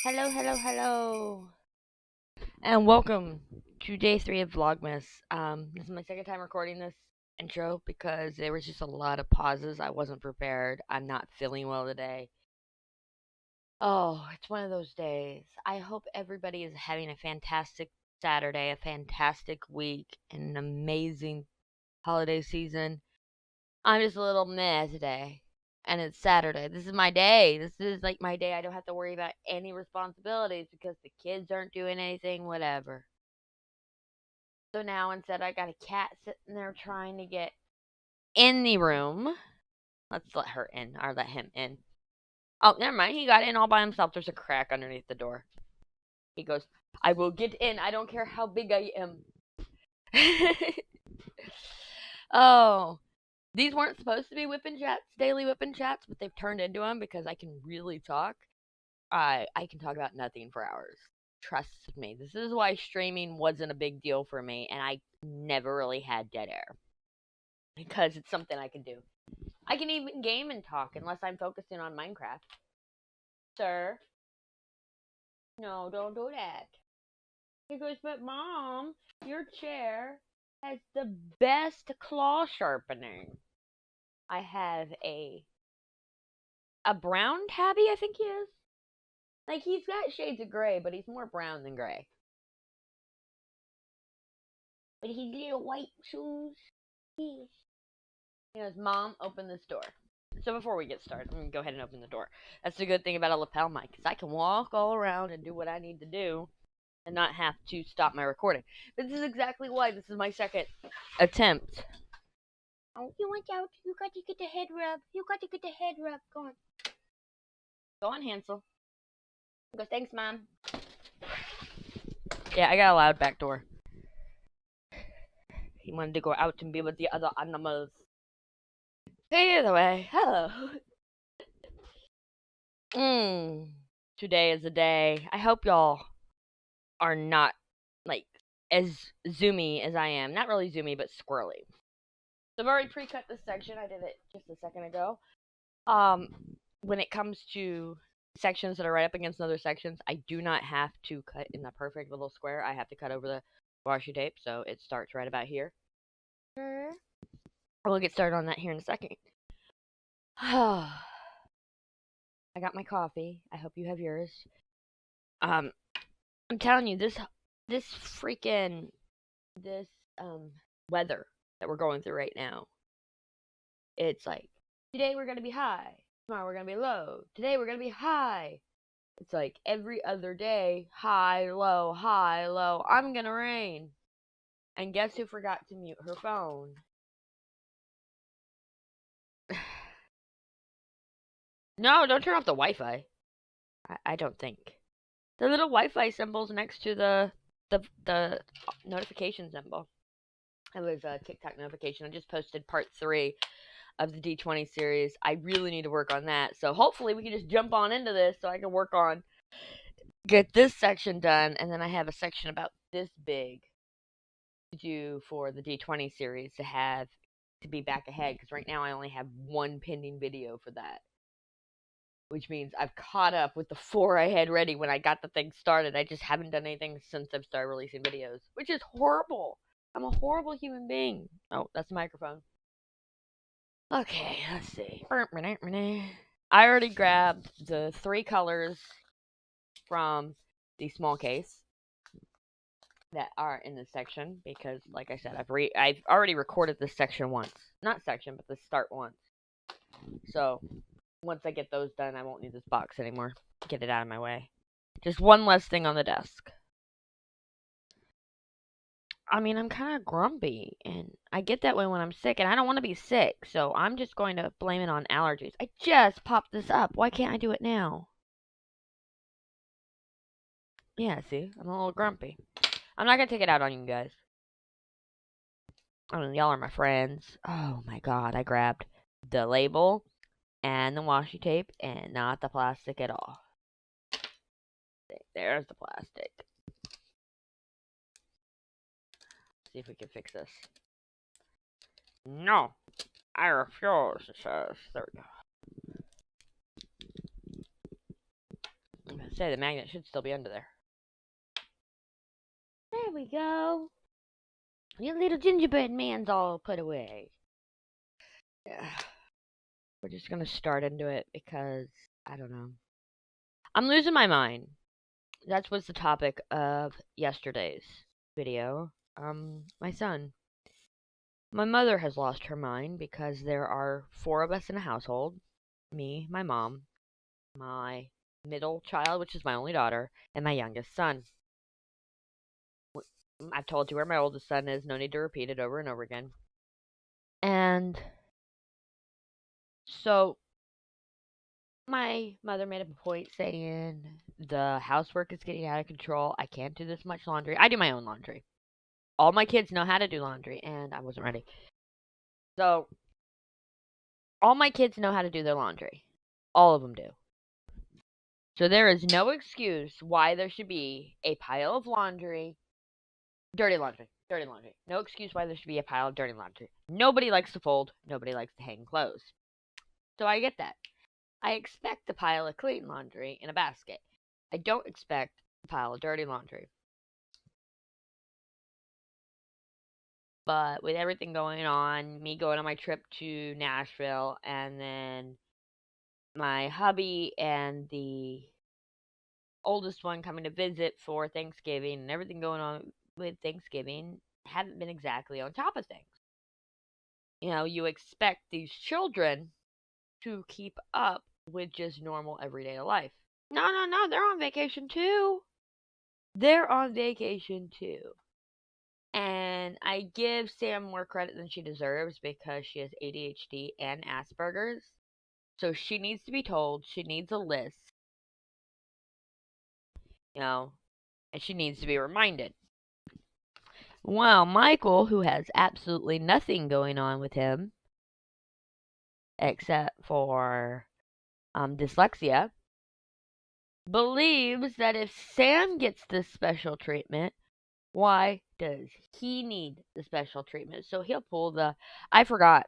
Hello, hello, hello. And welcome to day 3 of Vlogmas. This is my second time recording this intro because there was just a lot of pauses. I wasn't prepared. I'm not feeling well today. Oh, it's one of those days. I hope everybody is having a fantastic Saturday, a fantastic week, and an amazing holiday season. I'm just a little meh today. And it's Saturday. This is my day. This is like my day. I don't have to worry about any responsibilities because the kids aren't doing anything, whatever. So now instead, I got a cat sitting there trying to get in the room. Let's let her in, or let him in. Oh, never mind. He got in all by himself. There's a crack underneath the door. He goes, I will get in. I don't care how big I am. Oh. These weren't supposed to be WIP Chats, daily WIP Chats, but they've turned into them because I can really talk. I can talk about nothing for hours. Trust me. This is why streaming wasn't a big deal for me, and I never really had dead air. Because it's something I can do. I can even game and talk unless I'm focusing on Minecraft. Sir? No, don't do that. He goes, but Mom, your chair has the best claw sharpening. I have a brown tabby, I think he is. Like, he's got shades of gray, but he's more brown than gray. But his little white shoes. He goes, Mom, open this door. So before we get started, I'm going to go ahead and open the door. That's the good thing about a lapel mic, because I can walk all around and do what I need to do and not have to stop my recording. But this is exactly why this is my second attempt. Oh, you went out. You got to get the head rub. You got to get the head rub. Go on. Go on, Hansel. He goes, thanks, Mom. Yeah, I got a loud back door. He wanted to go out and be with the other animals. Either way, hello. Today is a day. I hope y'all are not, like, as zoomy as I am. Not really zoomy, but squirrely. So I've already pre-cut this section. I did it just a second ago. When it comes to sections that are right up against other sections, I do not have to cut in the perfect little square. I have to cut over the washi tape, so it starts right about here. We'll get started on that here in a second. I got my coffee. I hope you have yours. I'm telling you, this freaking weather that we're going through right now. It's like, today we're gonna be high, tomorrow we're gonna be low, today we're gonna be high. It's like every other day, high, low, high, low. I'm gonna rain. And guess who forgot to mute her phone? No, don't turn off the Wi-Fi. I don't think. The little Wi-Fi symbol's next to the notification symbol. It was a TikTok notification. I just posted part 3 of the D20 series. I really need to work on that. So hopefully we can just jump on into this so I can work on get this section done, and then I have a section about this big to do for the D20 series to be back ahead, because right now I only have 1 pending video for that. Which means I've caught up with the 4 I had ready when I got the thing started. I just haven't done anything since I've started releasing videos, which is horrible. I'm a horrible human being. Oh, that's the microphone. Okay, let's see. I already grabbed the 3 colors from the small case that are in this section because, like I said, I've already recorded this section once. Not section, but the start once. So once I get those done, I won't need this box anymore. Get it out of my way. Just one less thing on the desk. I mean, I'm kind of grumpy, and I get that way when I'm sick, and I don't want to be sick, so I'm just going to blame it on allergies. I just popped this up. Why can't I do it now? Yeah, see? I'm a little grumpy. I'm not going to take it out on you guys. I mean, y'all are my friends. Oh my god, I grabbed the label and the washi tape and not the plastic at all. There's the plastic. See if we can fix this. No, I refuse, it says. There we go. say, the magnet should still be under there. There we go. Your little gingerbread man's all put away. Yeah. We're just gonna start into it because, I don't know. I'm losing my mind. That was the topic of yesterday's video. My son. My mother has lost her mind because there are 4 of us in a household. Me, my mom, my middle child, which is my only daughter, and my youngest son. I've told you where my oldest son is. No need to repeat it over and over again. And so my mother made a point saying the housework is getting out of control. I can't do this much laundry. I do my own laundry. All my kids know how to do laundry, and I wasn't ready. So all my kids know how to do their laundry. All of them do. So there is no excuse why there should be a pile of laundry. Dirty laundry. Dirty laundry. No excuse why there should be a pile of dirty laundry. Nobody likes to fold. Nobody likes to hang clothes. So I get that. I expect a pile of clean laundry in a basket. I don't expect a pile of dirty laundry. But with everything going on, me going on my trip to Nashville, and then my hubby and the oldest one coming to visit for Thanksgiving, and everything going on with Thanksgiving, haven't been exactly on top of things. You know, you expect these children to keep up with just normal everyday life. No, they're on vacation too. They're on vacation too. And I give Sam more credit than she deserves because she has ADHD and Asperger's. So she needs to be told, she needs a list, you know, and she needs to be reminded. Well, Michael, who has absolutely nothing going on with him except for dyslexia, believes that if Sam gets this special treatment, why does he need the special treatment? So he'll pull the, I forgot.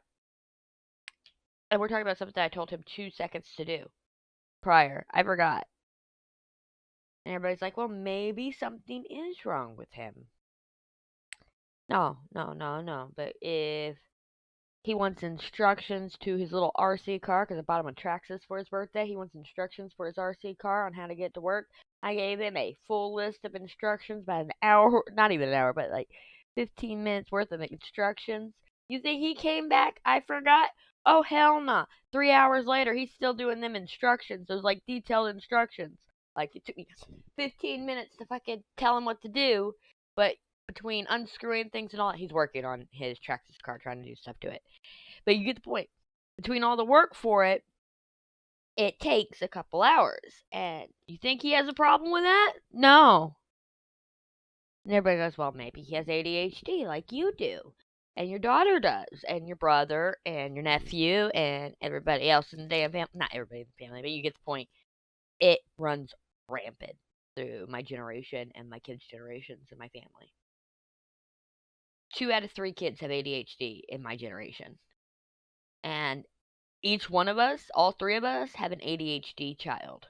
And we're talking about something that I told him 2 seconds to do prior. I forgot. And everybody's like, well, maybe something is wrong with him. No. But if he wants instructions to his little RC car, because I bought him a Traxxas for his birthday, he wants instructions for his RC car on how to get to work. I gave him a full list of instructions, about an hour, not even an hour, but like 15 minutes worth of instructions. You think he came back? I forgot? Oh, hell no. 3 hours later, he's still doing them instructions. Those, like, detailed instructions. Like, it took me 15 minutes to fucking tell him what to do, but between unscrewing things and all that, he's working on his Traxxas car, trying to do stuff to it. But you get the point. Between all the work for it, it takes a couple hours. And you think he has a problem with that? No. And everybody goes, well, maybe he has ADHD like you do. And your daughter does. And your brother and your nephew and everybody else in the damn family. Not everybody in the family, but you get the point. It runs rampant through my generation and my kids' generations in my family. 2 out of 3 kids have ADHD in my generation. And each one of us, all 3 of us, have an ADHD child.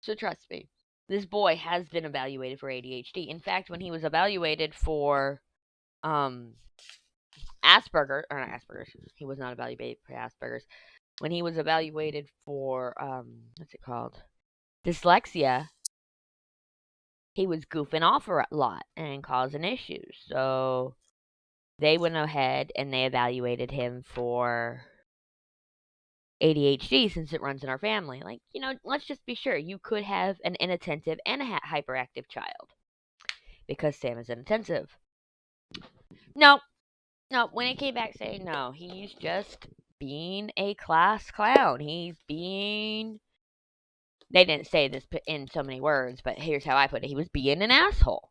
So trust me, this boy has been evaluated for ADHD. In fact, when he was evaluated for Asperger's, or not Asperger's, he was not evaluated for Asperger's. When he was evaluated for, what's it called? Dyslexia, he was goofing off a lot and causing issues. So they went ahead and they evaluated him for ADHD since it runs in our family. Like, you know, let's just be sure. You could have an inattentive and a hyperactive child because Sam is inattentive. No, when it came back saying no, he's just being a class clown. He's being... They didn't say this in so many words, but here's how I put it. He was being an asshole.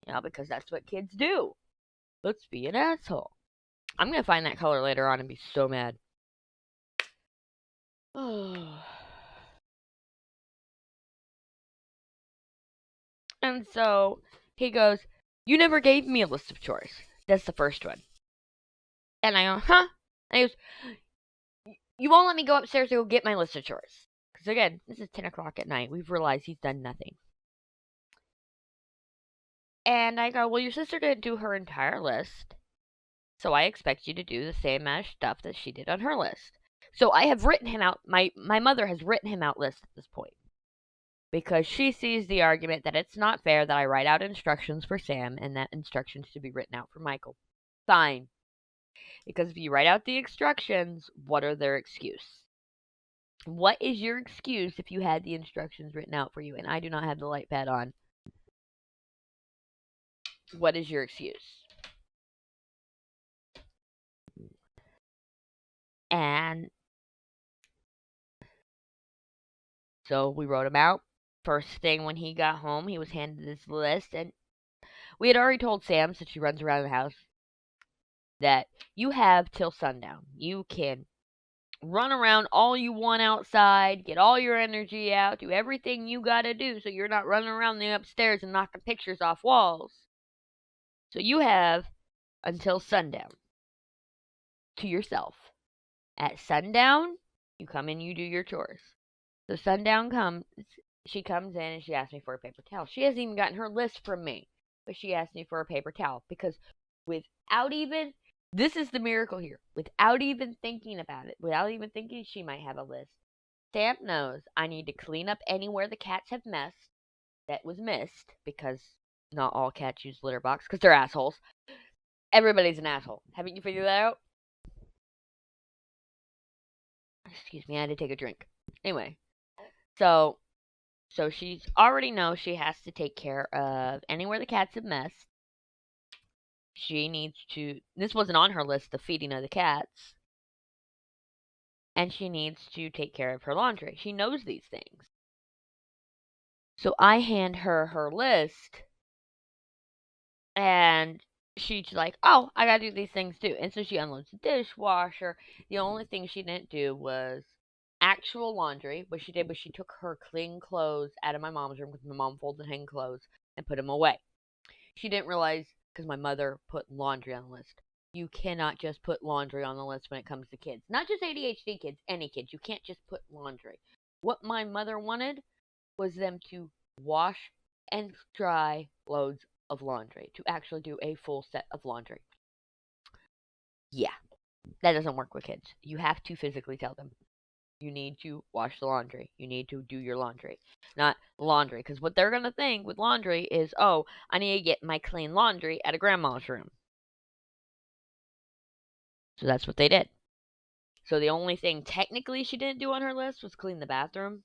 You know, because that's what kids do. Let's be an asshole. I'm going to find that color later on and be so mad. And so he goes, you never gave me a list of chores. That's the first one. And I go, huh? And he goes, you won't let me go upstairs to go get my list of chores. Because again, this is 10 o'clock at night. We've realized he's done nothing. And I go, well, your sister didn't do her entire list. So I expect you to do the same amount of stuff that she did on her list. So I have written him out. My mother has written him out lists at this point. Because she sees the argument that it's not fair that I write out instructions for Sam and that instructions should be written out for Michael. Fine. Because if you write out the instructions, what are their excuse? What is your excuse if you had the instructions written out for you and I do not have the light pad on? What is your excuse? And so we wrote him out. First thing when he got home, he was handed this list, and we had already told Sam, since she runs around the house, that you have till sundown. You can run around all you want outside, get all your energy out, do everything you gotta do so you're not running around the upstairs and knocking pictures off walls. So you have until sundown to yourself. At sundown, you come in, you do your chores. So sundown comes, she comes in and she asks me for a paper towel. She hasn't even gotten her list from me, but she asked me for a paper towel because without even, this is the miracle here, without even thinking about it, without even thinking she might have a list, Sam knows I need to clean up anywhere the cats have that was missed, because not all cats use litter box because they're assholes. Everybody's an asshole. Haven't you figured that out? Excuse me, I had to take a drink. Anyway, so she already knows she has to take care of anywhere the cats have messed. She needs to, this wasn't on her list, the feeding of the cats. And she needs to take care of her laundry. She knows these things. So I hand her her list, and she's like, oh, I gotta do these things too. And so she unloads the dishwasher. The only thing she didn't do was actual laundry. What she did was she took her clean clothes out of my mom's room, because my mom folded and hang clothes, and put them away. She didn't realize, because my mother put laundry on the list. You cannot just put laundry on the list when it comes to kids. Not just ADHD kids, any kids. You can't just put laundry. What my mother wanted was them to wash and dry loads of laundry, to actually do a full set of laundry. Yeah, that doesn't work with kids. You have to physically tell them, you need to wash the laundry. You need to do your laundry. Not laundry. Because what they're going to think with laundry is, oh, I need to get my clean laundry out of grandma's room. So that's what they did. So the only thing technically she didn't do on her list was clean the bathroom.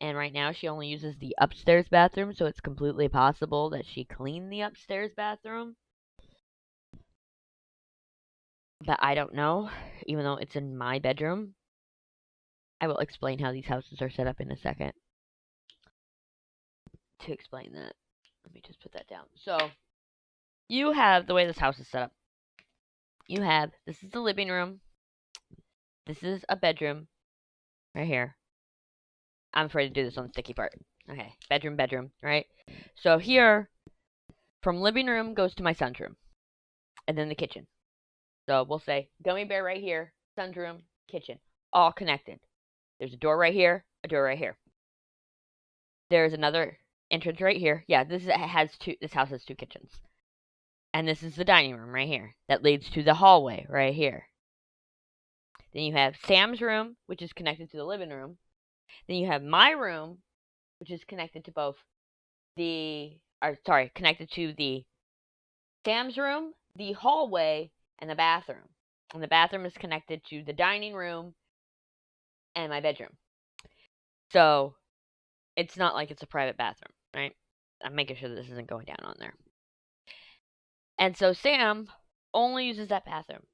And right now she only uses the upstairs bathroom. So it's completely possible that she cleaned the upstairs bathroom. But I don't know. Even though it's in my bedroom. I will explain how these houses are set up in a second. To explain that, let me just put that down. So, you have the way this house is set up. You have, this is the living room. This is a bedroom. Right here. I'm afraid to do this on the sticky part. Okay, bedroom, right? So here, from living room goes to my son's room. And then the kitchen. So we'll say, gummy bear right here, son's room, kitchen. All connected. There's a door right here, a door right here. There's another entrance right here. Yeah, this house has two kitchens. And this is the dining room right here. That leads to the hallway right here. Then you have Sam's room, which is connected to the living room. Then you have my room, which is connected to connected to the Sam's room, the hallway, and the bathroom. And the bathroom is connected to the dining room and my bedroom. So, it's not like it's a private bathroom, right? I'm making sure that this isn't going down on there. And so Sam only uses that bathroom.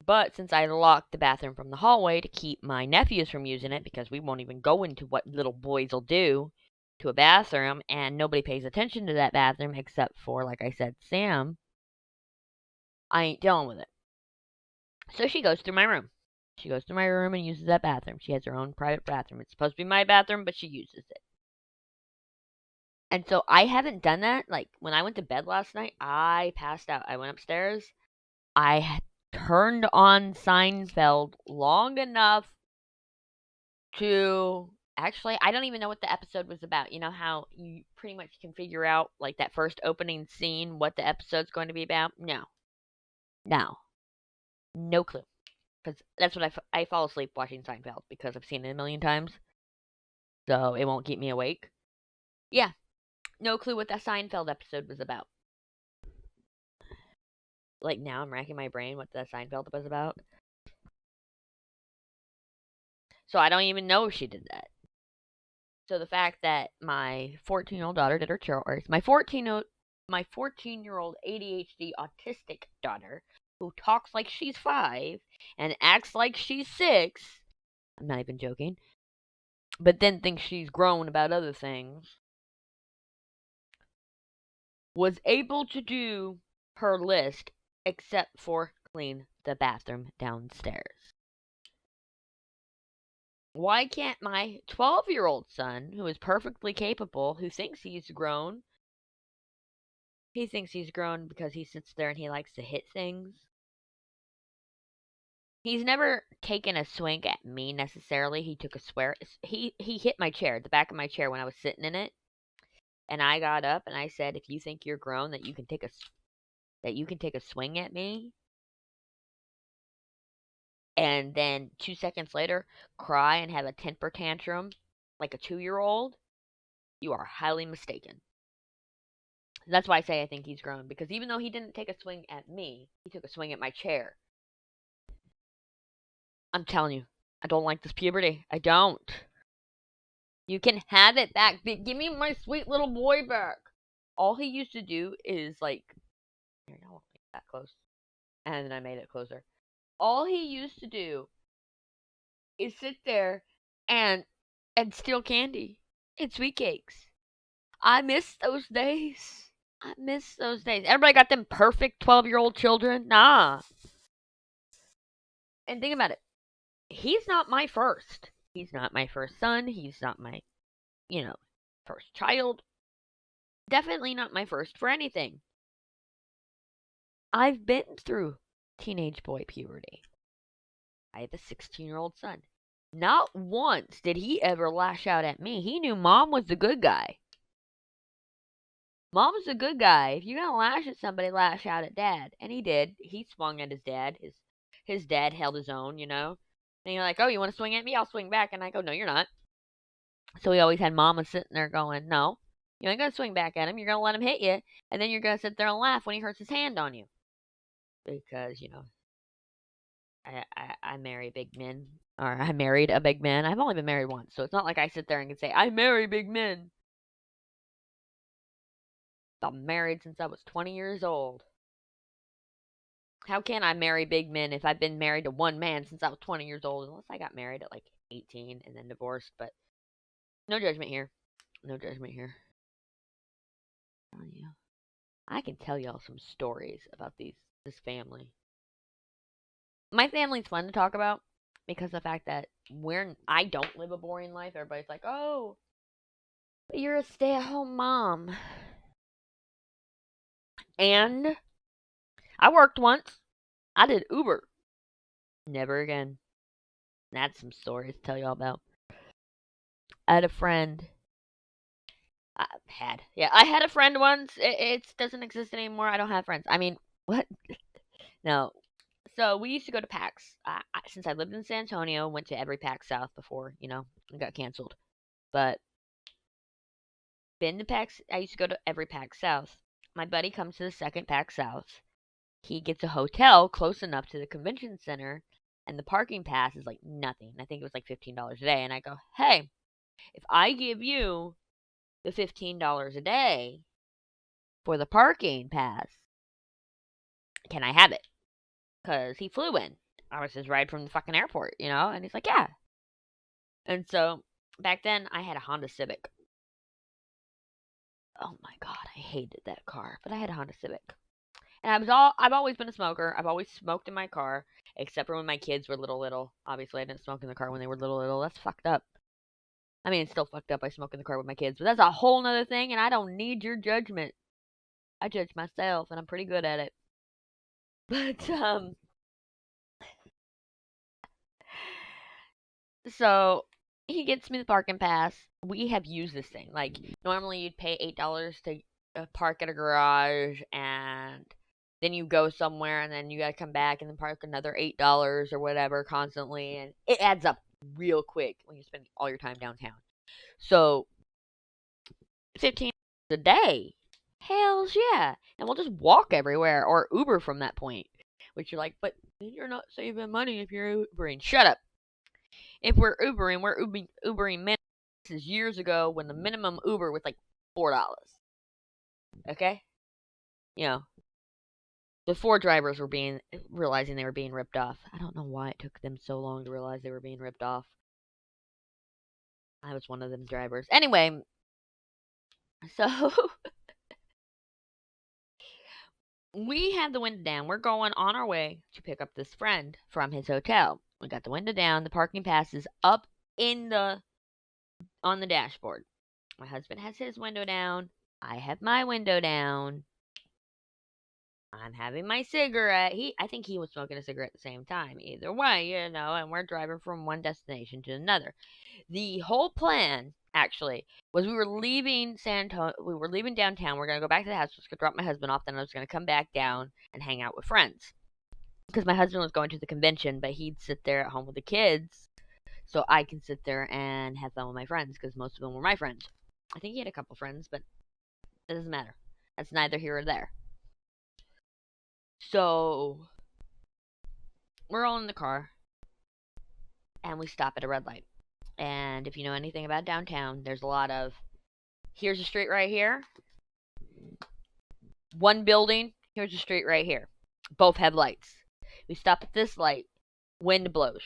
But since I locked the bathroom from the hallway to keep my nephews from using it, because we won't even go into what little boys will do to a bathroom, and nobody pays attention to that bathroom except for, like I said, Sam, I ain't dealing with it. So she goes through my room. She goes to my room and uses that bathroom. She has her own private bathroom. It's supposed to be my bathroom, but she uses it. And so I haven't done that. Like, when I went to bed last night, I passed out. I went upstairs. I turned on Seinfeld long enough to actually, I don't even know what the episode was about. You know how you pretty much can figure out like that first opening scene what the episode's going to be about? No. No. No clue. Because that's what I fall asleep watching Seinfeld because I've seen it a million times. So it won't keep me awake. Yeah. No clue what that Seinfeld episode was about. Like now I'm racking my brain what that Seinfeld was about. So I don't even know if she did that. So the fact that my 14-year-old daughter did her chores, my 14-year-old ADHD autistic daughter who talks like she's 5 and acts like she's 6. I'm not even joking. But then thinks she's grown about other things. Was able to do her list except for clean the bathroom downstairs. Why can't my 12-year-old son, who is perfectly capable, who thinks he's grown, he thinks he's grown because he sits there and he likes to hit things. He's never taken a swing at me necessarily. He took a swear. He hit my chair, the back of my chair when I was sitting in it, and I got up and I said, "If you think you're grown, that you can take a swing at me." And then 2 seconds later, cry and have a temper tantrum like a 2-year-old. You are highly mistaken. That's why I say I think he's grown, because even though he didn't take a swing at me, he took a swing at my chair. I'm telling you, I don't like this puberty. I don't. You can have it back. Give me my sweet little boy back. All he used to do is like, here, I won't make that close. And then I made it closer. All he used to do is sit there and steal candy and sweet cakes. I miss those days. I miss those days. Everybody got them perfect 12-year-old children. Nah. And think about it. He's not my first. He's not my first son. He's not my, first child. Definitely not my first for anything. I've been through teenage boy puberty. I have a 16-year-old son. Not once did he ever lash out at me. He knew mom was the good guy. Mom's a good guy. If you're gonna lash at somebody, lash out at dad. And he did. He swung at his dad. His dad held his own, And you're like, "Oh, you want to swing at me? I'll swing back." And I go, "No, you're not." So we always had mama sitting there going, "No, you ain't gonna swing back at him. You're gonna let him hit you, and then you're gonna sit there and laugh when he hurts his hand on you." Because, I marry big men. Or I married a big man. I've only been married once, so it's not like I sit there and can say, "I marry big men." I'm married since I was 20 years old. How can I marry big men if I've been married to one man since I was 20 years old? Unless I got married at like 18 and then divorced, but no judgment here. No judgment here. I'm telling you. I can tell y'all some stories about this family. My family's fun to talk about because of the fact that I don't live a boring life. Everybody's like, "Oh, but you're a stay-at-home mom." And I worked once. I did Uber. Never again. That's some stories to tell y'all about. I had a friend. I had a friend once. It doesn't exist anymore. I don't have friends. I mean, what? No. So we used to go to PAX. Since I lived in San Antonio, went to every PAX South before, it got canceled. But been to PAX. I used to go to every PAX South. My buddy comes to the second PAX South. He gets a hotel close enough to the convention center, and the parking pass is like nothing. I think it was like $15 a day. And I go, "Hey, if I give you the $15 a day for the parking pass, can I have it?" Because he flew in. I was his ride from the fucking airport, And he's like, "Yeah." And so back then, I had a Honda Civic. Oh my god, I hated that car, but I had a Honda Civic. And I've always been a smoker. I've always smoked in my car, except for when my kids were little. Obviously, I didn't smoke in the car when they were little. That's fucked up. I mean, it's still fucked up. I smoke in the car with my kids, but that's a whole nother thing, and I don't need your judgment. I judge myself, and I'm pretty good at it. But, so he gets me the parking pass. We have used this thing. Like, normally you'd pay $8 to park at a garage, and then you go somewhere, and then you gotta come back and then park another $8 or whatever constantly, and it adds up real quick when you spend all your time downtown. So, 15 a day. Hells yeah. And we'll just walk everywhere or Uber from that point. Which you're like, but you're not saving money if you're Ubering. Shut up. If we're Ubering minimum. This is years ago when the minimum Uber was like $4. Okay? You know, before drivers were realizing they were being ripped off. I don't know why it took them so long to realize they were being ripped off. I was one of them drivers. Anyway, so we had the window down. We're going on our way to pick up this friend from his hotel. We got the window down. The parking pass is up on the dashboard. My husband has his window down. I have my window down. I'm having my cigarette. I think he was smoking a cigarette at the same time. Either way, and we're driving from one destination to another. The whole plan, actually, was we were leaving we were leaving downtown. We're gonna go back to the house. I was gonna drop my husband off. Then I was gonna come back down and hang out with friends. Because my husband was going to the convention, but he'd sit there at home with the kids, so I can sit there and have fun with my friends. Because most of them were my friends. I think he had a couple friends, but it doesn't matter. That's neither here or there. So we're all in the car, and we stop at a red light. And if you know anything about downtown, there's a lot of, here's a street right here, one building, here's a street right here. Both have lights. We stop at this light, wind blows.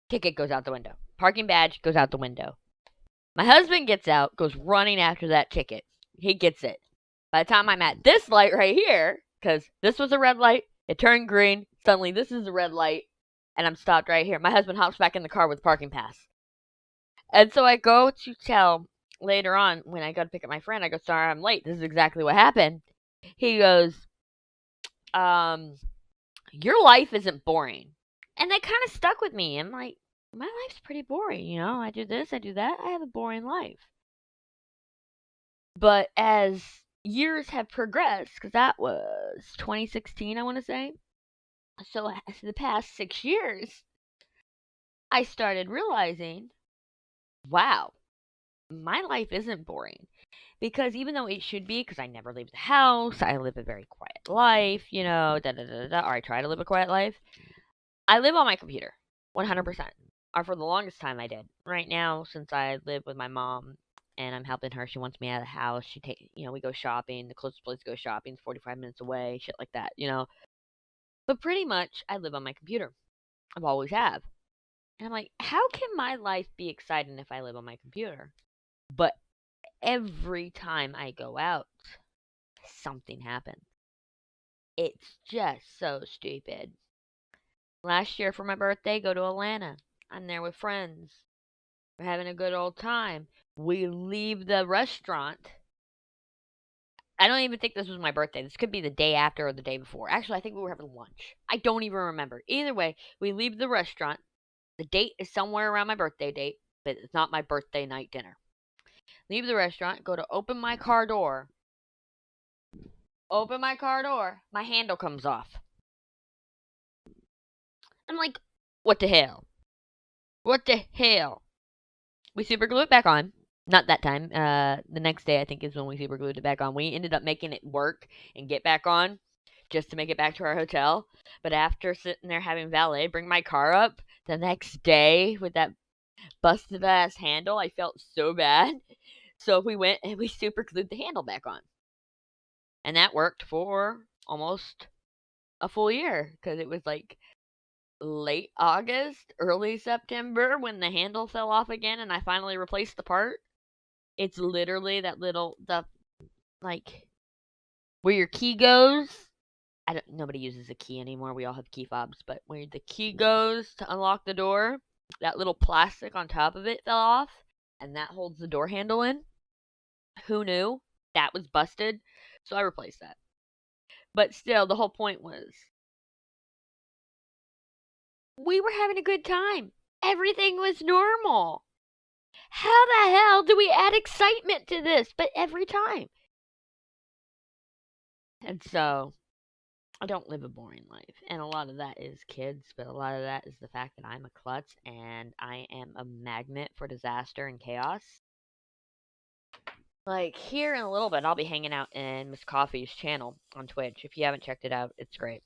Ticket goes out the window. Parking badge goes out the window. My husband gets out, goes running after that ticket. He gets it. By the time I'm at this light right here, because this was a red light, it turned green, suddenly this is a red light, and I'm stopped right here. My husband hops back in the car with the parking pass. And so I go to tell later on, when I go to pick up my friend, I go, sorry, I'm late. This is exactly what happened. He goes, your life isn't boring. And that kind of stuck with me. I'm like, my life's pretty boring, I do this, I do that. I have a boring life. But as years have progressed, because that was 2016, I want to say. So the past 6 years, I started realizing, wow, my life isn't boring. Because even though it should be, because I never leave the house, I live a very quiet life, or I try to live a quiet life. I live on my computer, 100%. Or for the longest time I did. Right now, since I live with my mom, and I'm helping her, she wants me out of the house, we go shopping, the closest place to go shopping is 45 minutes away, shit like that, But pretty much, I live on my computer. I've always have. And I'm like, how can my life be exciting if I live on my computer? But every time I go out, something happens. It's just so stupid. Last year for my birthday, go to Atlanta. I'm there with friends. We're having a good old time. We leave the restaurant. I don't even think this was my birthday. This could be the day after or the day before. Actually, I think we were having lunch. I don't even remember. Either way, we leave the restaurant. The date is somewhere around my birthday date, but it's not my birthday night dinner. Leave the restaurant, go to open my car door. Open my car door. My handle comes off. I'm like, what the hell? What the hell? We super glue it back on. Not that time. The next day, I think, is when we super glued it back on. We ended up making it work and get back on just to make it back to our hotel. But after sitting there having valet bring my car up the next day with that busted ass handle, I felt so bad. So we went and we super glued the handle back on. And that worked for almost a full year because it was like late August, early September when the handle fell off again and I finally replaced the part. It's literally that where your key goes. Nobody uses a key anymore. We all have key fobs, but where the key goes to unlock the door, that little plastic on top of it fell off, and that holds the door handle in. Who knew? That was busted, so I replaced that. But still, the whole point was, we were having a good time. Everything was normal. How the hell do we add excitement to this? But every time. And so, I don't live a boring life. And a lot of that is kids, but a lot of that is the fact that I'm a klutz and I am a magnet for disaster and chaos. Like, here in a little bit, I'll be hanging out in Miss Coffee's channel on Twitch. If you haven't checked it out, it's great.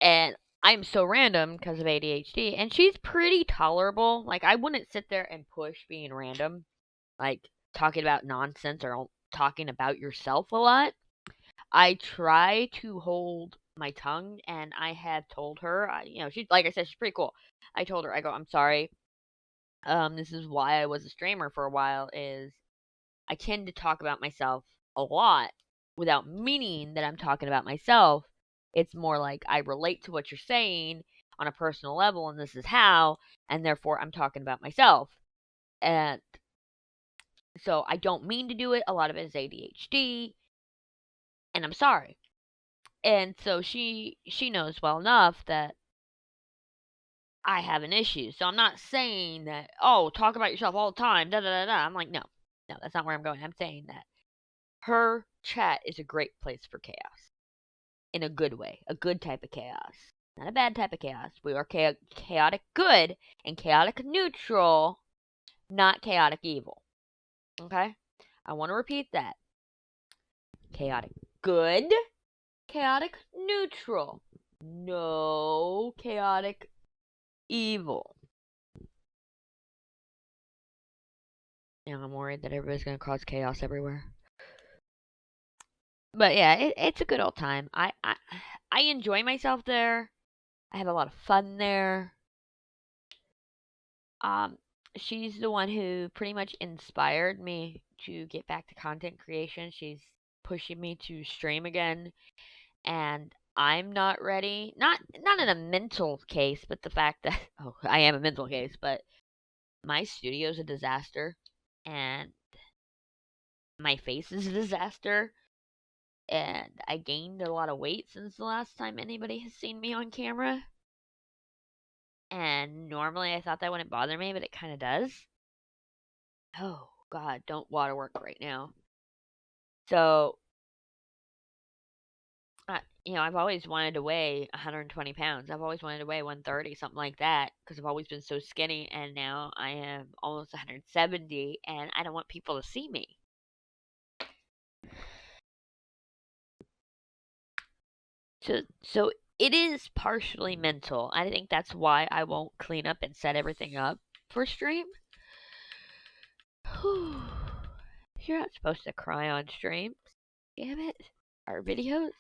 And I'm so random because of ADHD, and she's pretty tolerable. Like, I wouldn't sit there and push being random, like talking about nonsense or talking about yourself a lot. I try to hold my tongue, and I have told her, she's, like I said, she's pretty cool. I told her, I go, I'm sorry. This is why I was a streamer for a while, is I tend to talk about myself a lot without meaning that I'm talking about myself. It's more like I relate to what you're saying on a personal level, and this is how, and therefore I'm talking about myself. And so I don't mean to do it. A lot of it is ADHD, and I'm sorry. And so she knows well enough that I have an issue. So I'm not saying that, oh, talk about yourself all the time, da da da da. I'm like, no, that's not where I'm going. I'm saying that her chat is a great place for chaos. In a good way. A good type of chaos. Not a bad type of chaos. We are chaotic good and chaotic neutral, not chaotic evil. Okay? I want to repeat that. Chaotic good, chaotic neutral. No chaotic evil. Now I'm worried that everybody's going to cause chaos everywhere. But yeah, it's a good old time. I enjoy myself there. I have a lot of fun there. She's the one who pretty much inspired me to get back to content creation. She's pushing me to stream again, and I'm not ready. Not in a mental case, but the fact that I am a mental case, but my studio's a disaster, and my face is a disaster, and I gained a lot of weight since the last time anybody has seen me on camera. And normally I thought that wouldn't bother me, but it kind of does. Oh, God, don't waterwork right now. So, I've always wanted to weigh 120 pounds. I've always wanted to weigh 130, something like that, because I've always been so skinny, and now I am almost 170, and I don't want people to see me. So it is partially mental. I think that's why I won't clean up and set everything up for stream. You're not supposed to cry on stream. Damn it. Our videos.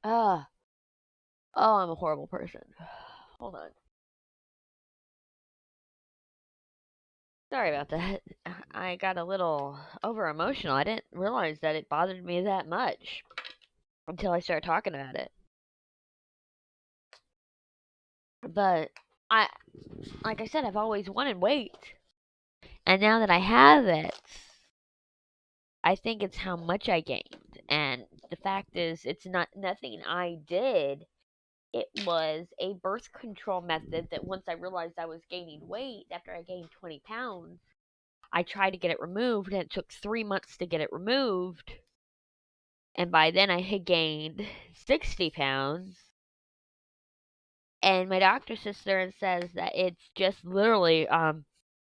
Oh, I'm a horrible person. Hold on. Sorry about that. I got a little over emotional. I didn't realize that it bothered me that much until I started talking about it. But like I said, I've always wanted weight. And now that I have it, I think it's how much I gained. And the fact is, it's nothing I did. It was a birth control method that once I realized I was gaining weight after I gained 20 pounds, I tried to get it removed, and it took 3 months to get it removed. And by then I had gained 60 pounds. And my doctor sits there and says that it's just literally,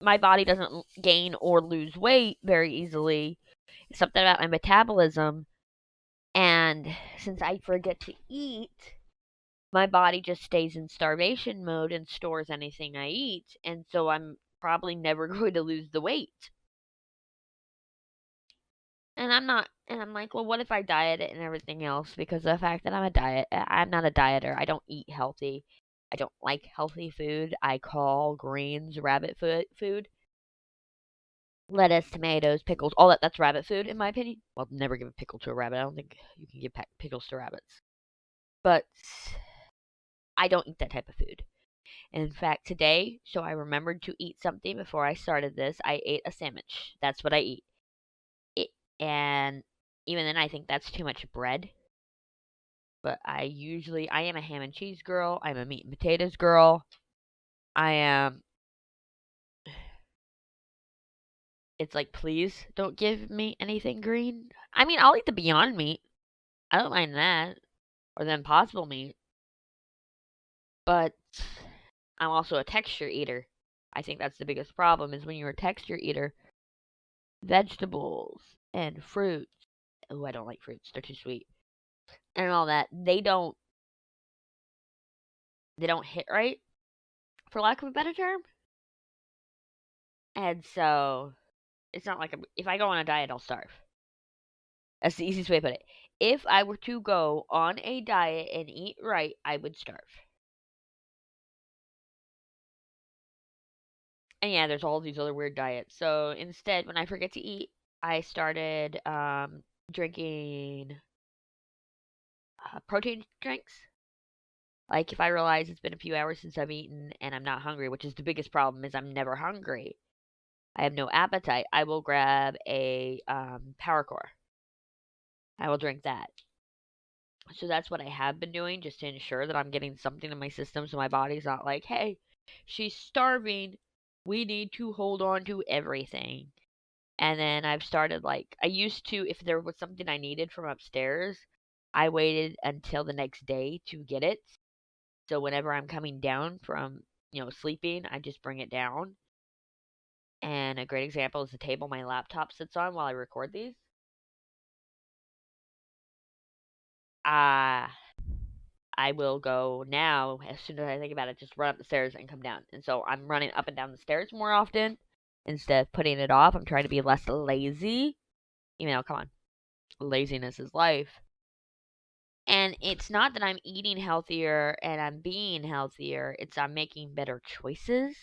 my body doesn't gain or lose weight very easily. It's something about my metabolism. And since I forget to eat, my body just stays in starvation mode and stores anything I eat. And so I'm probably never going to lose the weight. And I'm like, well, what if I diet it and everything else? Because of the fact that I'm not a dieter. I don't eat healthy. I don't like healthy food. I call greens rabbit food. Lettuce, tomatoes, pickles, all that's rabbit food, in my opinion. Well, never give a pickle to a rabbit. I don't think you can give pickles to rabbits. But I don't eat that type of food. In fact, today, so I remembered to eat something before I started this, I ate a sandwich. That's what I eat. And even then, I think that's too much bread. But I am a ham and cheese girl. I'm a meat and potatoes girl. I am. It's like, please don't give me anything green. I mean, I'll eat the Beyond Meat. I don't mind that. Or the Impossible Meat. But I'm also a texture eater. I think that's the biggest problem is when you're a texture eater, vegetables and fruits. Oh, I don't like fruits. They're too sweet. And all that. They don't hit right, for lack of a better term. And so it's not like if I go on a diet, I'll starve. That's the easiest way to put it. If I were to go on a diet and eat right, I would starve. And yeah, there's all these other weird diets. So instead, when I forget to eat, I started drinking protein drinks. Like if I realize it's been a few hours since I've eaten and I'm not hungry, which is the biggest problem, is I'm never hungry. I have no appetite. I will grab a Power Core. I will drink that. So that's what I have been doing, just to ensure that I'm getting something in my system, so my body's not like, hey, she's starving. We need to hold on to everything. And then I've started like I used to, if there was something I needed from upstairs, I waited until the next day to get it. So whenever I'm coming down from, sleeping, I just bring it down. And a great example is the table my laptop sits on while I record these. I will go now, as soon as I think about it, just run up the stairs and come down. And so I'm running up and down the stairs more often instead of putting it off. I'm trying to be less lazy. Come on, laziness is life. And it's not that I'm eating healthier and I'm being healthier, it's I'm making better choices.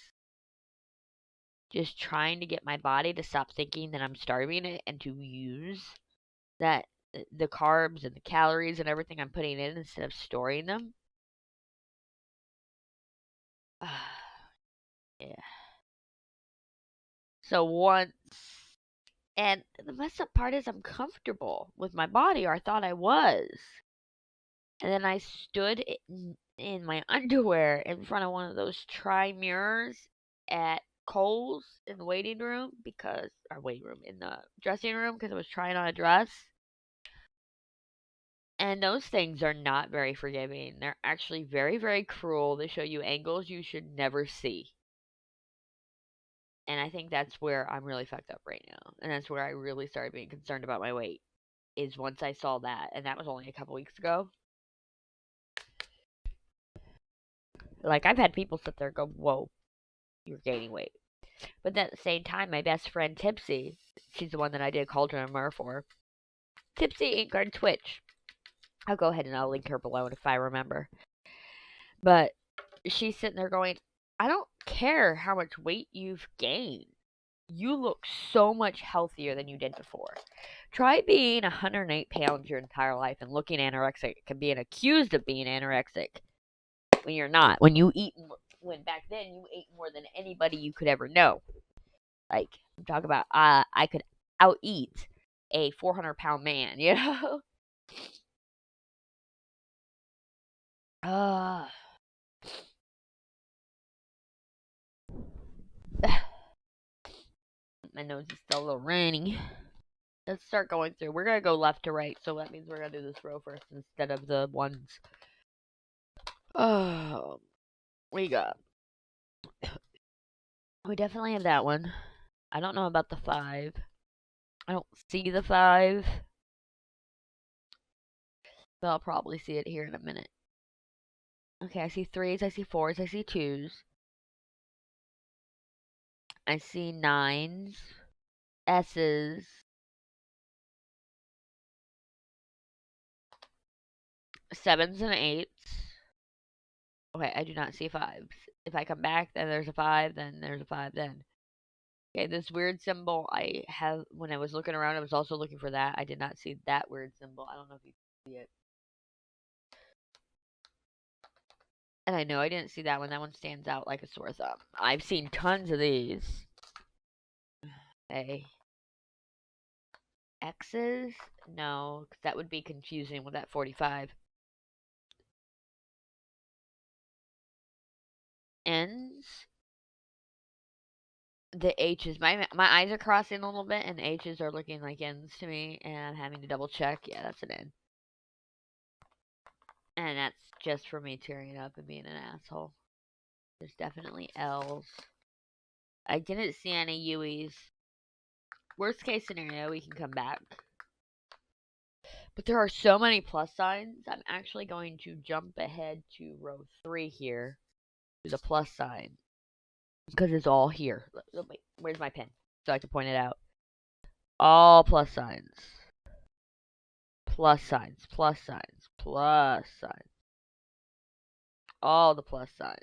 Just trying to get my body to stop thinking that I'm starving it and to use that the carbs and the calories and everything I'm putting in instead of storing them. Yeah. So once, and the messed up part is I'm comfortable with my body, or I thought I was. And then I stood in my underwear in front of one of those tri mirrors at Kohl's in the waiting room in the dressing room because I was trying on a dress. And those things are not very forgiving. They're actually very, very cruel. They show you angles you should never see. And I think that's where I'm really fucked up right now. And that's where I really started being concerned about my weight. Is once I saw that. And that was only a couple weeks ago. Like, I've had people sit there and go, whoa, you're gaining weight. But at the same time, my best friend Tipsy, she's the one that I did Cauldron of Myrrh for. Tipsy ain't on Twitch. I'll go ahead and I'll link her below if I remember. But she's sitting there going, I don't care how much weight you've gained. You look so much healthier than you did before. Try being 108 pounds your entire life and looking anorexic and being accused of being anorexic when you're not. When back then you ate more than anybody you could ever know. Like, I'm talking about, I could out eat a 400-pound man, you know? Uh, my nose is still a little runny. Let's start going through. We're going to go left to right, so that means we're going to do this row first instead of the ones. Oh, we definitely have that one. I don't know about the 5. I don't see the 5. But I'll probably see it here in a minute. Okay, I see 3s, I see 4s, I see 2s. I see 9s, S's, 7s, and 8s. Okay, I do not see 5s. If I come back, then there's a 5, then there's a 5, then. Okay, this weird symbol I have, when I was looking around, I was also looking for that. I did not see that weird symbol. I don't know if you can see it. And I know I didn't see that one. That one stands out like a sore thumb. I've seen tons of these. Okay. X's? No, because that would be confusing with that 45. N's. The H's, my eyes are crossing a little bit, and H's are looking like N's to me, and I'm having to double check. Yeah, that's an N. And that's just for me tearing up and being an asshole. There's definitely L's. I didn't see any U's. Worst case scenario, we can come back. But there are so many plus signs, I'm actually going to jump ahead to row 3 here to the plus sign. Because it's all here. Wait, where's my pen? So I can point it out. All plus signs. Plus signs, plus signs, plus signs. All the plus signs.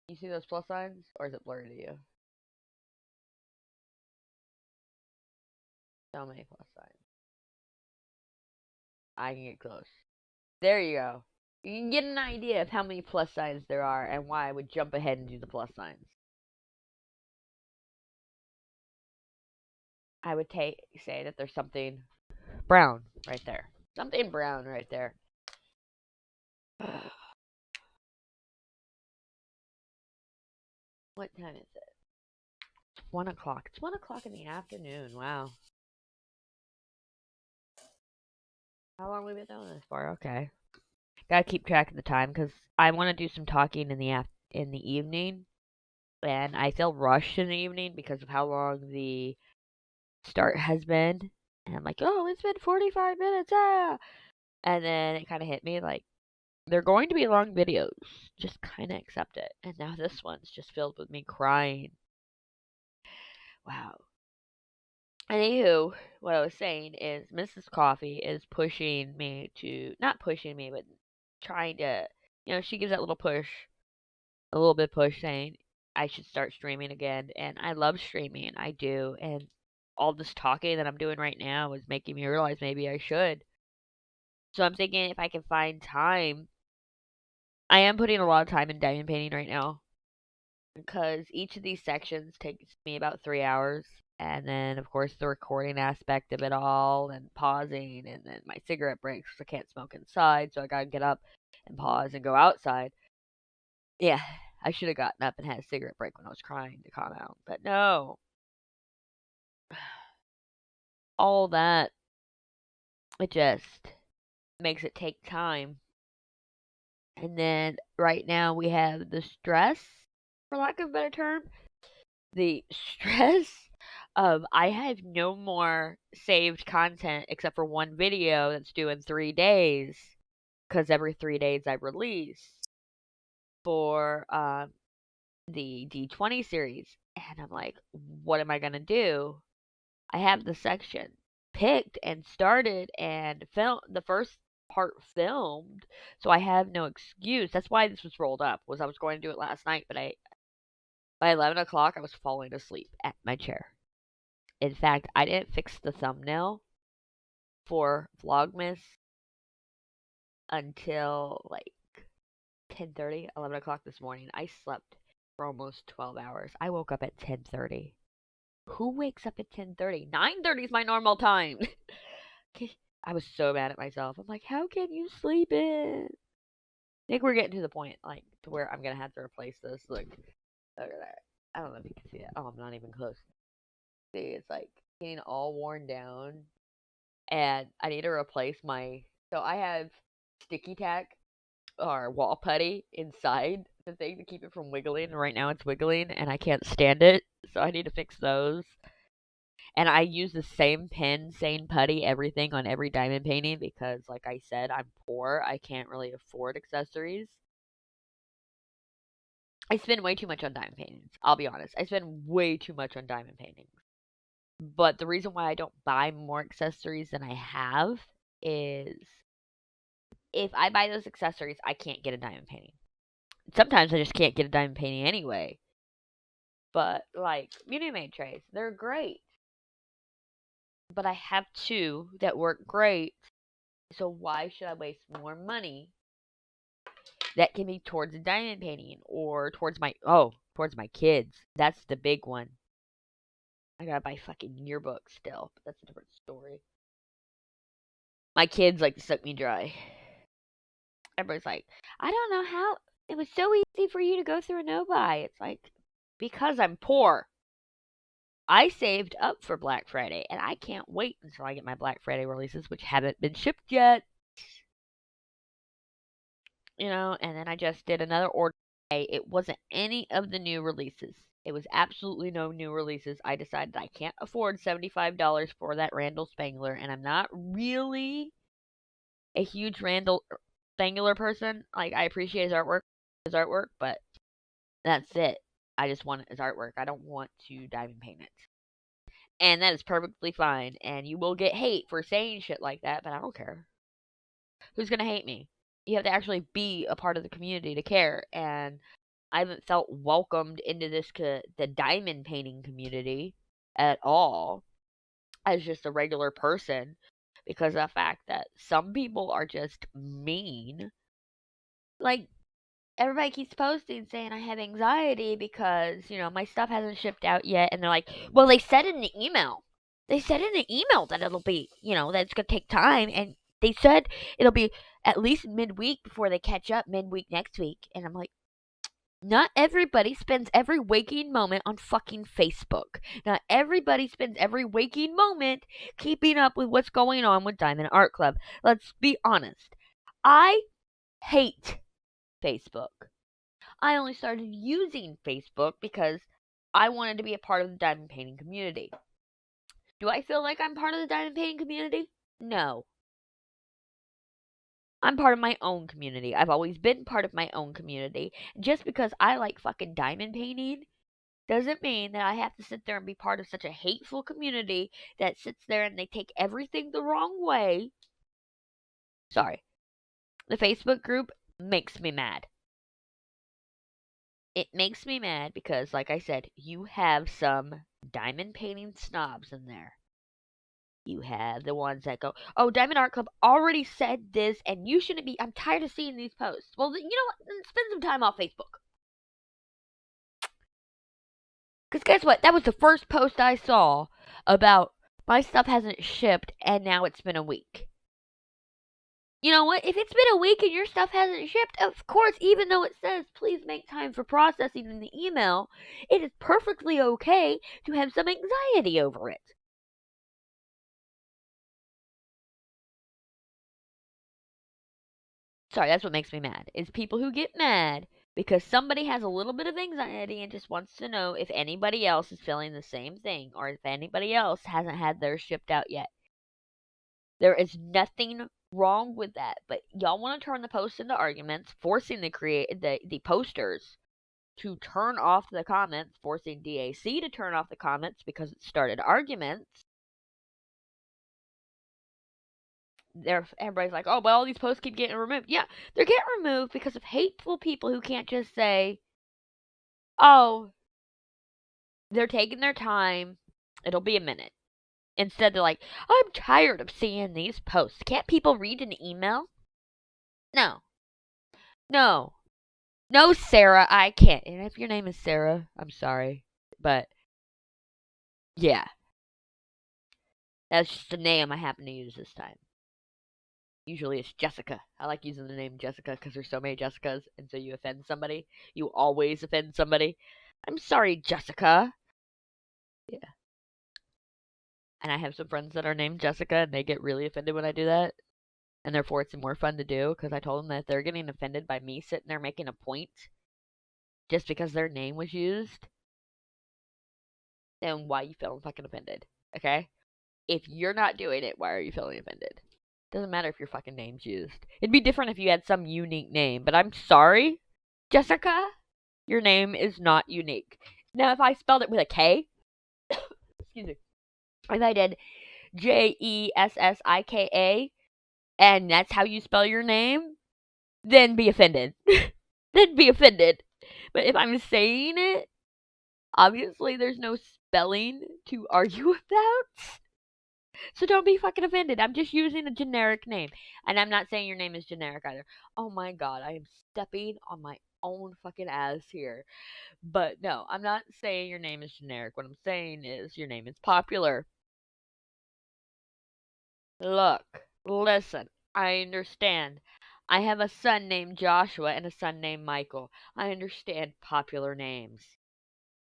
You see those plus signs? Or is it blurry to you? So many plus signs. I can get close. There you go. You can get an idea of how many plus signs there are and why I would jump ahead and do the plus signs. I would say that there's something brown right there. Something brown right there. What time is it? It's 1 o'clock. It's 1 o'clock in the afternoon. Wow. How long have we been doing this for? Okay. Gotta keep track of the time because I want to do some talking in the evening, and I feel rushed in the evening because of how long the start has been. And I'm like, oh, it's been 45 minutes, ah! And then it kind of hit me like, they're going to be long videos. Just kind of accept it. And now this one's just filled with me crying. Wow. Anywho, what I was saying is Mrs. Coffee is pushing me to, not pushing me, but trying to, she gives that little push, a little bit push saying I should start streaming again. And I love streaming. I do. And all this talking that I'm doing right now is making me realize maybe I should. So I'm thinking if I can find time, I am putting a lot of time in diamond painting right now because each of these sections takes me about 3 hours. And then, of course, the recording aspect of it all and pausing and then my cigarette breaks. I can't smoke inside, so I gotta get up and pause and go outside. Yeah, I should have gotten up and had a cigarette break when I was crying to calm out. But no. All that, it just makes it take time. And then right now we have the stress, for lack of a better term. The stress of I have no more saved content except for one video that's due in 3 days. Because every 3 days I release for the D20 series. And I'm like, what am I going to do? I have the section picked and started and the first part filmed, so I have no excuse. That's why this was rolled up. Was I was going to do it last night, but by 11 o'clock I was falling asleep at my chair. In fact, I didn't fix the thumbnail for Vlogmas until like 10:30, 11 o'clock this morning. I slept for almost 12 hours. I woke up at 10:30. Who wakes up at 10:30? 9:30 is my normal time. I was so mad at myself. I'm like, how can you sleep in? I think we're getting to the point, like, to where I'm gonna have to replace this. Look at that. I don't know if you can see it. Oh, I'm not even close. See, it's like getting all worn down, and I need to replace my. So I have sticky tack or wall putty inside the thing to keep it from wiggling. And right now it's wiggling, and I can't stand it. So I need to fix those. And I use the same pen, same putty, everything on every diamond painting because, like I said, I'm poor. I can't really afford accessories. I spend way too much on diamond paintings. I'll be honest. I spend way too much on diamond paintings. But the reason why I don't buy more accessories than I have is if I buy those accessories, I can't get a diamond painting. Sometimes I just can't get a diamond painting anyway. But, like, Muni Made trays, they're great. But I have two that work great. So why should I waste more money that can be towards a diamond painting or towards my kids? That's the big one. I gotta buy fucking yearbooks still, but that's a different story. My kids like to suck me dry. everybody's like, I don't know how it was so easy for you to go through a no-buy. It's like, because I'm poor. I saved up for Black Friday, and I can't wait until I get my Black Friday releases, which haven't been shipped yet. And then I just did another order today. It wasn't any of the new releases. It was absolutely no new releases. I decided I can't afford $75 for that Randall Spangler, and I'm not really a huge Randall Spangler person. Like, I appreciate his artwork, but that's it. I just want his artwork. I don't want to diamond paint it. And that is perfectly fine. And you will get hate for saying shit like that, but I don't care. Who's gonna hate me? You have to actually be a part of the community to care. And I haven't felt welcomed into the diamond painting community at all as just a regular person, because of the fact that some people are just mean. Like, everybody keeps posting saying I have anxiety because, my stuff hasn't shipped out yet. And they're like, well, they said in the email. They said in the email that it'll be, that it's going to take time. And they said it'll be at least midweek before they catch up midweek next week. And I'm like, not everybody spends every waking moment on fucking Facebook. Not everybody spends every waking moment keeping up with what's going on with Diamond Art Club. Let's be honest. I hate Facebook. I only started using Facebook because I wanted to be a part of the diamond painting community. Do I feel like I'm part of the diamond painting community? No. I'm part of my own community. I've always been part of my own community. Just because I like fucking diamond painting doesn't mean that I have to sit there and be part of such a hateful community that sits there and they take everything the wrong way. Sorry. The Facebook group makes me mad. It makes me mad because, like I said, you have some diamond painting snobs in there. You have the ones that go, oh, Diamond Art Club already said this, and you shouldn't be. I'm tired of seeing these posts. Well, you know what? Then spend some time off Facebook. Because guess what? That was the first post I saw about my stuff hasn't shipped, and now it's been a week. You know what? If it's been a week and your stuff hasn't shipped, of course, even though it says please make time for processing in the email, it is perfectly okay to have some anxiety over it. Sorry, that's what makes me mad. Is people who get mad because somebody has a little bit of anxiety and just wants to know if anybody else is feeling the same thing or if anybody else hasn't had theirs shipped out yet. There is nothing wrong with that, but y'all want to turn the posts into arguments, forcing the posters to turn off the comments, forcing DAC to turn off the comments because it started arguments. Everybody's like, oh, well, all these posts keep getting removed. Yeah, they're getting removed because of hateful people who can't just say, oh, they're taking their time, it'll be a minute. Instead, they're like, I'm tired of seeing these posts. Can't people read an email? No. No. No, Sarah, I can't. And if your name is Sarah, I'm sorry. But, yeah. That's just the name I happen to use this time. Usually it's Jessica. I like using the name Jessica because there's so many Jessicas, and so you offend somebody. You always offend somebody. I'm sorry, Jessica. Yeah. And I have some friends that are named Jessica, and they get really offended when I do that. And therefore, it's more fun to do because I told them that if they're getting offended by me sitting there making a point just because their name was used, then why are you feeling fucking offended? Okay? If you're not doing it, why are you feeling offended? Doesn't matter if your fucking name's used. It'd be different if you had some unique name, but I'm sorry, Jessica, your name is not unique. Now, if I spelled it with a K, excuse me, if I did Jessika, and that's how you spell your name, then be offended. Then be offended. But if I'm saying it, obviously there's no spelling to argue about. So don't be fucking offended. I'm just using a generic name. And I'm not saying your name is generic either. Oh my god, I am stepping on my own fucking ass here. But no, I'm not saying your name is generic. What I'm saying is your name is popular. Look, listen, I understand. I have a son named Joshua and a son named Michael. I understand popular names.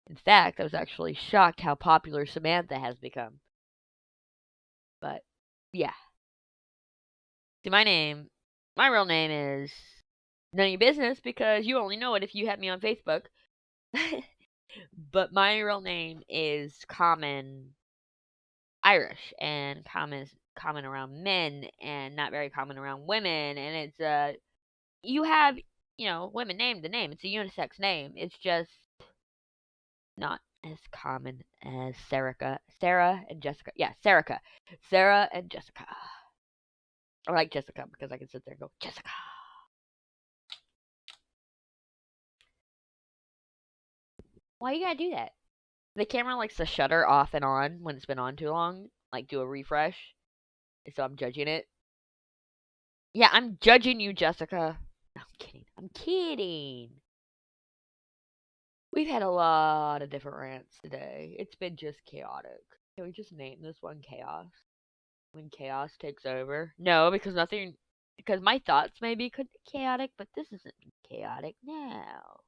In fact, I was actually shocked how popular Samantha has become. But, yeah. See, my real name is none of your business because you only know it if you have me on Facebook. But my real name is common Irish and common around men and not very common around women. And it's you have women named the name. It's a unisex name. It's just not as common as Sarah and Jessica. Yeah, Sarah and Jessica. I like Jessica because I can sit there and go Jessica. Why you gotta do that? The camera likes to shutter off and on when it's been on too long. Like do a refresh. So I'm judging it. Yeah, I'm judging you, Jessica. No, I'm kidding. I'm kidding. We've had a lot of different rants today. It's been just chaotic. Can we just name this one chaos? When chaos takes over? No, because nothing. Because my thoughts maybe could be chaotic, but this isn't chaotic now.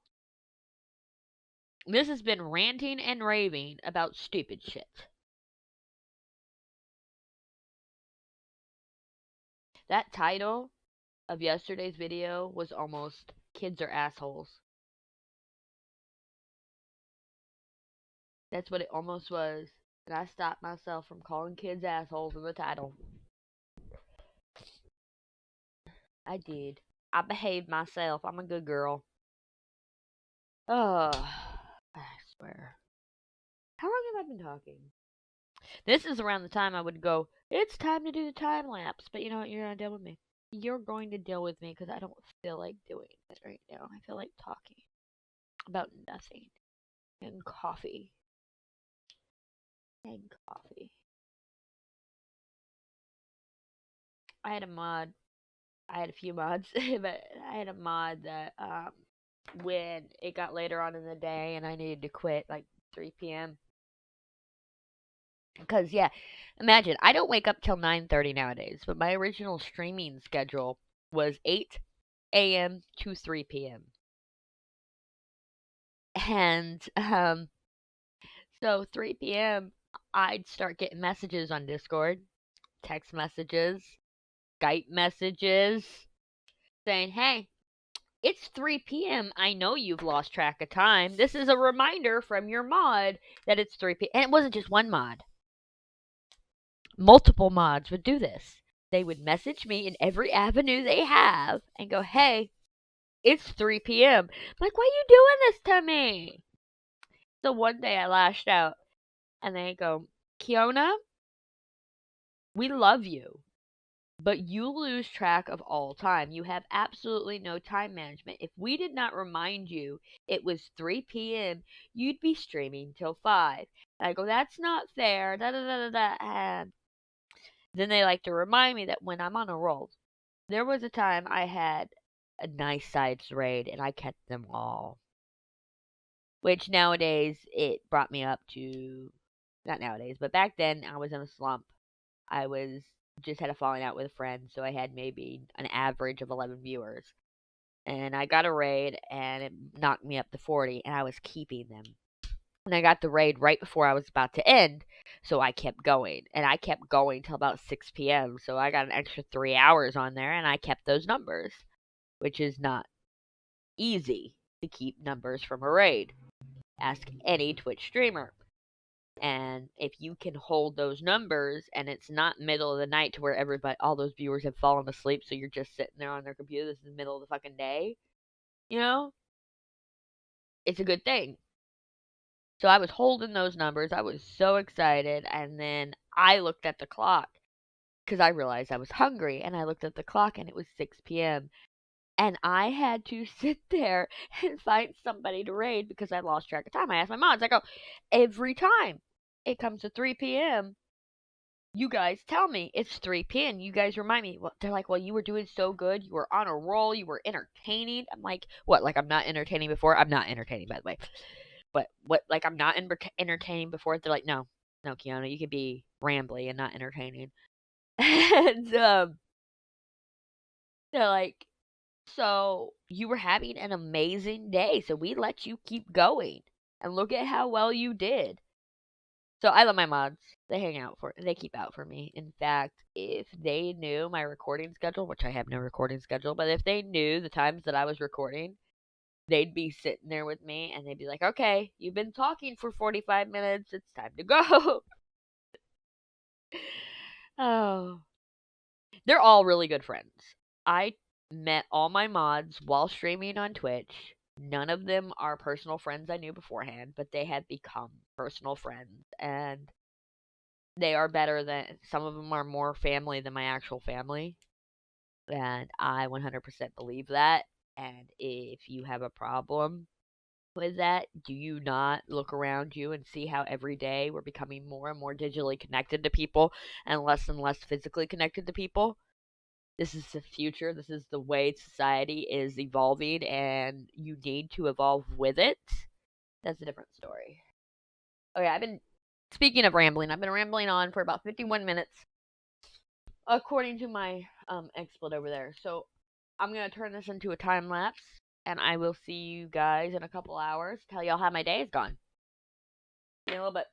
This has been ranting and raving about stupid shit. That title of yesterday's video was almost kids are assholes. That's what it almost was. And I stopped myself from calling kids assholes in the title. I did. I behaved myself. I'm a good girl. Oh, I swear. How long have I been talking? This is around the time I would go, it's time to do the time lapse. But you know what? You're going to deal with me. You're going to deal with me because I don't feel like doing it right now. I feel like talking about nothing. And coffee. And coffee. I had a mod. I had a few mods, but I had a mod that when it got later on in the day and I needed to quit like 3 p.m. Because yeah, imagine I don't wake up till 9:30 nowadays, but my original streaming schedule was 8 a.m. to 3 p.m. And so 3 p.m. I'd start getting messages on Discord, text messages, Skype messages saying, "Hey, it's 3 p.m. I know you've lost track of time. This is a reminder from your mod that it's 3 p.m." And it wasn't just one mod. Multiple mods would do this. They would message me in every avenue they have and go, "Hey, it's 3 p.m." I'm like, "Why are you doing this to me?" So one day I lashed out and they go, "Kiona, we love you, but you lose track of all time. You have absolutely no time management. If we did not remind you it was 3 p.m., you'd be streaming till 5. And I go, "That's not fair. Da da da da da." And then they like to remind me that when I'm on a roll, there was a time I had a nice sized raid and I kept them all. Which nowadays it brought me up to, not nowadays, but back then I was in a slump. I was just had a falling out with a friend, so I had maybe an average of 11 viewers. And I got a raid and it knocked me up to 40 and I was keeping them. And I got the raid right before I was about to end, so I kept going. And I kept going till about 6 p.m. So I got an extra 3 hours on there and I kept those numbers, which is not easy to keep numbers from a raid. Ask any Twitch streamer. And if you can hold those numbers and it's not middle of the night to where all those viewers have fallen asleep, so you're just sitting there on their computer, this is the middle of the fucking day, it's a good thing. So I was holding those numbers. I was so excited. And then I looked at the clock because I realized I was hungry. And I looked at the clock and it was 6 p.m. And I had to sit there and find somebody to raid because I lost track of time. I asked my mods, I go, every time it comes to 3 p.m., you guys tell me it's 3 p.m. You guys remind me. Well, they're like, "Well, you were doing so good. You were on a roll. You were entertaining." I'm like, "What? Like I'm not entertaining before? I'm not entertaining, by the way. But what? Like I'm not entertaining before?" They're like, "No, no, Kiana, you can be rambly and not entertaining." And they're like, So you were having an amazing day. So we let you keep going. And look at how well you did. So I love my mods. They keep out for me. In fact, if they knew my recording schedule, which I have no recording schedule, but if they knew the times that I was recording, they'd be sitting there with me and they'd be like, "Okay, you've been talking for 45 minutes. It's time to go." Oh. They're all really good friends. I met all my mods while streaming on Twitch. None of them are personal friends I knew beforehand, but they have become personal friends, and they are better than some of them are more family than my actual family, and I 100% believe that. And if you have a problem with that, do you not look around you and see how every day we're becoming more and more digitally connected to people and less physically connected to people? This is the future. This is the way society is evolving, and you need to evolve with it. That's a different story. Okay, speaking of rambling, I've been rambling on for about 51 minutes, according to my XSplit over there. So I'm going to turn this into a time lapse, and I will see you guys in a couple hours. Tell y'all how my day is gone. See you in a little bit.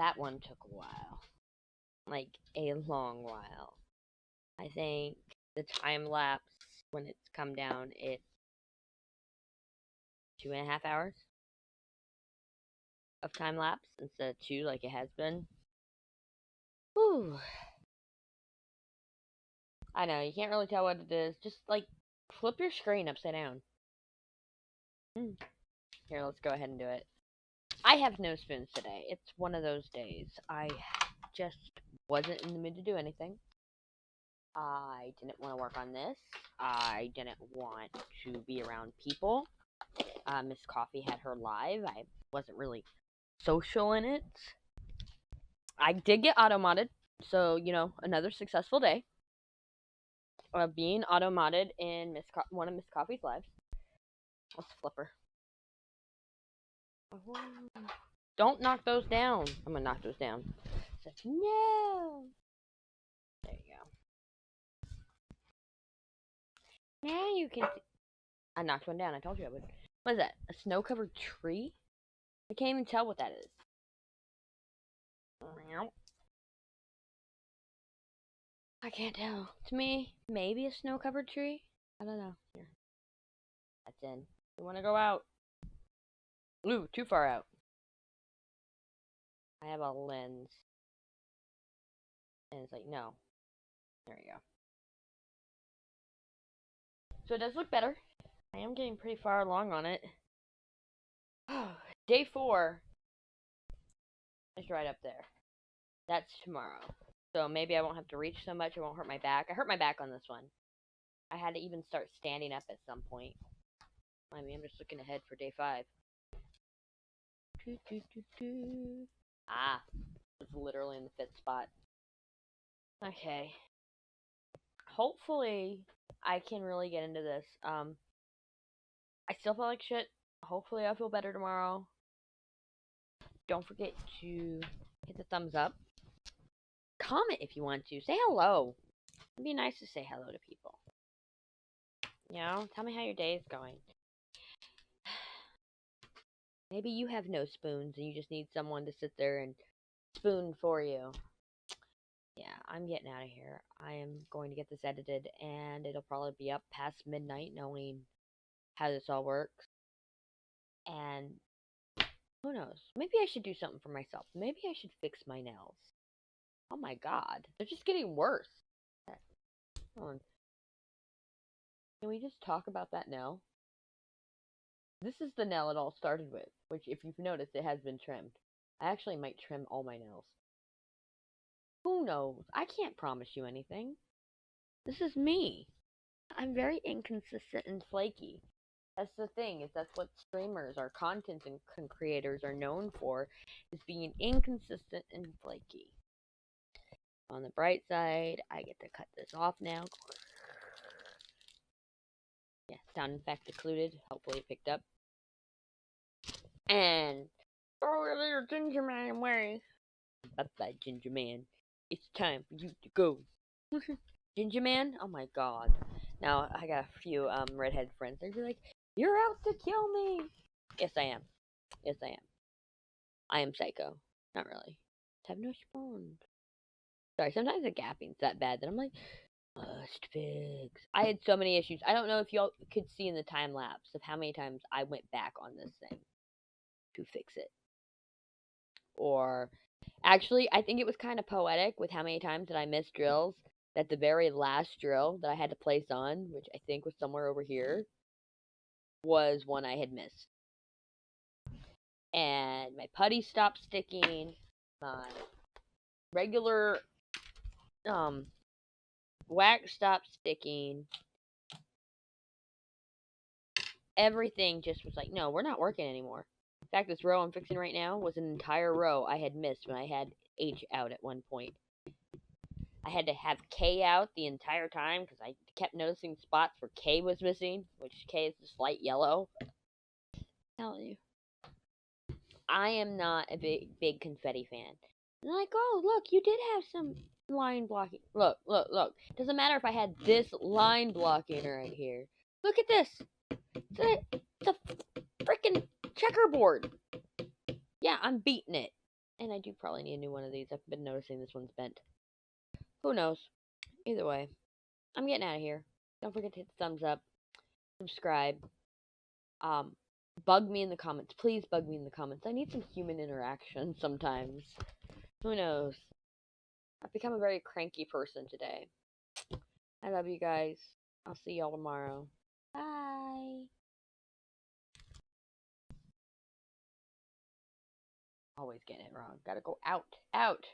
that one took a while. Like, a long while. I think the time lapse, when it's come down, it's 2.5 hours of time lapse instead of 2 like it has been. Whew. I know, you can't really tell what it is. Just, like, flip your screen upside down. Here, let's go ahead and do it. I have no spoons today. It's one of those days. I just wasn't in the mood to do anything. I didn't want to work on this. I didn't want to be around people. Miss Coffee had her live. I wasn't really social in it. I did get auto-modded, so, you know, another successful day of being auto-modded in one of Miss Coffee's lives. Let's flip her. Don't knock those down. I'm gonna knock those down. It's like, no. There you go. Now you can. I knocked one down. I told you I would. What is that? A snow-covered tree? I can't even tell what that is. I can't tell. To me, maybe a snow-covered tree. I don't know. Here. That's in. We want to go out. Ooh, too far out. I have a lens. And it's like, no. There you go. So it does look better. I am getting pretty far along on it. Day 4 is right up there. That's tomorrow. So maybe I won't have to reach so much. It won't hurt my back. I hurt my back on this one. I had to even start standing up at some point. I mean, I'm just looking ahead for day 5. Ah, it's literally in the fit spot. Okay. Hopefully, I can really get into this. I still feel like shit. Hopefully, I feel better tomorrow. Don't forget to hit the thumbs up. Comment if you want to. Say hello. It'd be nice to say hello to people. You know, tell me how your day is going. Maybe you have no spoons and you just need someone to sit there and spoon for you. Yeah, I'm getting out of here. I am going to get this edited and it'll probably be up past midnight knowing how this all works. And who knows? Maybe I should do something for myself. Maybe I should fix my nails. Oh my god. They're just getting worse. Hold on. Can we just talk about that nail? This is the nail it all started with, which, if you've noticed, it has been trimmed. I actually might trim all my nails. Who knows? I can't promise you anything. This is me. I'm very inconsistent and flaky. That's the thing, is that's what streamers, our content and creators are known for, is being inconsistent and flaky. On the bright side, I get to cut this off now. Yeah, sound effect included. Hopefully it picked up. And oh, little ginger man way. Bye-bye, ginger man. It's time for you to go. Ginger man? Oh my god. Now, I got a few redhead friends. They'd be like, you're out to kill me. Yes, I am. Yes, I am. I am psycho. Not really. Have no spawn. Sorry, sometimes the gapping's that bad that I'm like, must fix. I had so many issues. I don't know if y'all could see in the time lapse of how many times I went back on this thing to fix it. Or, actually, I think it was kind of poetic with how many times that I missed drills. That the very last drill that I had to place on, which I think was somewhere over here, was one I had missed. And my putty stopped sticking. My regular wax stopped sticking. Everything just was like, no, we're not working anymore. In fact, this row I'm fixing right now was an entire row I had missed when I had H out at one point. I had to have K out the entire time because I kept noticing spots where K was missing, which K is just light yellow. I'm telling you. I am not a big confetti fan. And like, oh, look, you did have some line blocking. Look. Doesn't matter if I had this line blocking right here. Look at this. It's a freaking checkerboard. Yeah, I'm beating it. And I do probably need a new one of these. I've been noticing this one's bent. Who knows? Either way, I'm getting out of here. Don't forget to hit the thumbs up, subscribe. Bug me in the comments. Please bug me in the comments. I need some human interaction sometimes. Who knows? I've become a very cranky person today. I love you guys. I'll see y'all tomorrow. Bye. Always getting it wrong. Gotta go out. Out.